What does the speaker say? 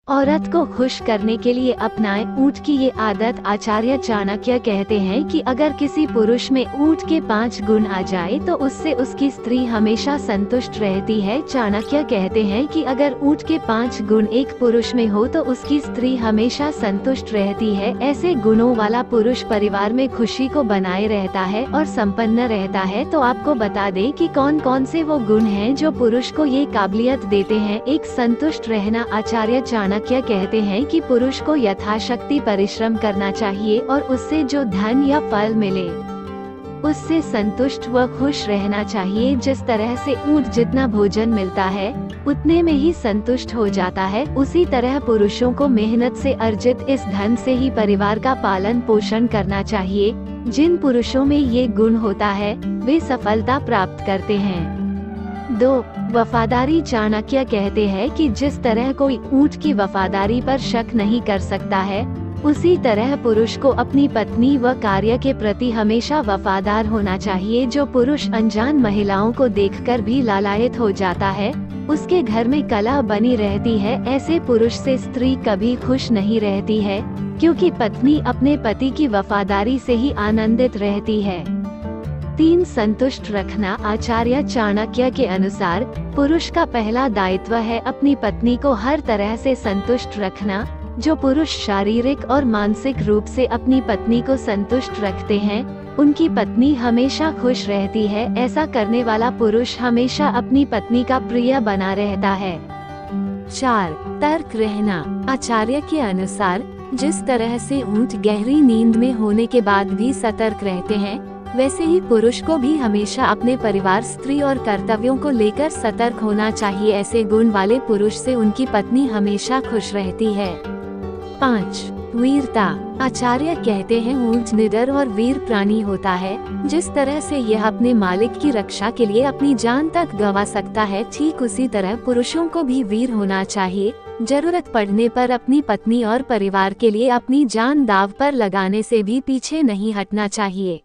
औरत को खुश करने के लिए अपनाएं ऊंट की ये आदत। आचार्य चाणक्य कहते हैं कि अगर किसी पुरुष में ऊंट के 5 गुण आ जाए तो उससे उसकी स्त्री हमेशा संतुष्ट रहती है। चाणक्य कहते हैं कि अगर ऊंट के 5 गुण एक पुरुष में हो तो उसकी स्त्री हमेशा संतुष्ट रहती है। ऐसे गुणों वाला पुरुष परिवार में खुशी को बनाए रहता है और संपन्न रहता है। तो आपको बता दें कि कौन कौन से वो गुण हैं जो पुरुष को ये काबिलियत देते हैं। एक, संतुष्ट रहना। आचार्य चाणक्य कहते हैं कि पुरुष को यथाशक्ति परिश्रम करना चाहिए और उससे जो धन या फल मिले उससे संतुष्ट व खुश रहना चाहिए। जिस तरह से ऊंट जितना भोजन मिलता है उतने में ही संतुष्ट हो जाता है, उसी तरह पुरुषों को मेहनत से अर्जित इस धन से ही परिवार का पालन पोषण करना चाहिए। जिन पुरुषों में ये गुण होता है वे सफलता प्राप्त करते हैं। 2, वफादारी। चाणक्य कहते हैं कि जिस तरह कोई ऊंट की वफादारी पर शक नहीं कर सकता है, उसी तरह पुरुष को अपनी पत्नी व कार्य के प्रति हमेशा वफादार होना चाहिए। जो पुरुष अनजान महिलाओं को देखकर भी लालायित हो जाता है, उसके घर में कलह बनी रहती है। ऐसे पुरुष से स्त्री कभी खुश नहीं रहती है, क्योंकि पत्नी अपने पति की वफादारी से ही आनंदित रहती है। 3, संतुष्ट रखना। आचार्य चाणक्य के अनुसार पुरुष का पहला दायित्व है अपनी पत्नी को हर तरह से संतुष्ट रखना। जो पुरुष शारीरिक और मानसिक रूप से अपनी पत्नी को संतुष्ट रखते हैं, उनकी पत्नी हमेशा खुश रहती है। ऐसा करने वाला पुरुष हमेशा अपनी पत्नी का प्रिय बना रहता है। 4, तर्क रहना। आचार्य के अनुसार जिस तरह से ऊंट गहरी नींद में होने के बाद भी सतर्क रहते हैं, वैसे ही पुरुष को भी हमेशा अपने परिवार, स्त्री और कर्तव्यों को लेकर सतर्क होना चाहिए। ऐसे गुण वाले पुरुष से उनकी पत्नी हमेशा खुश रहती है। 5, वीरता। आचार्य कहते हैं ऊंट निडर और वीर प्राणी होता है। जिस तरह से यह अपने मालिक की रक्षा के लिए अपनी जान तक गंवा सकता है, ठीक उसी तरह पुरुषों को भी वीर होना चाहिए। जरूरत पड़ने पर अपनी पत्नी और परिवार के लिए अपनी जान दांव पर लगाने से भी पीछे नहीं हटना चाहिए।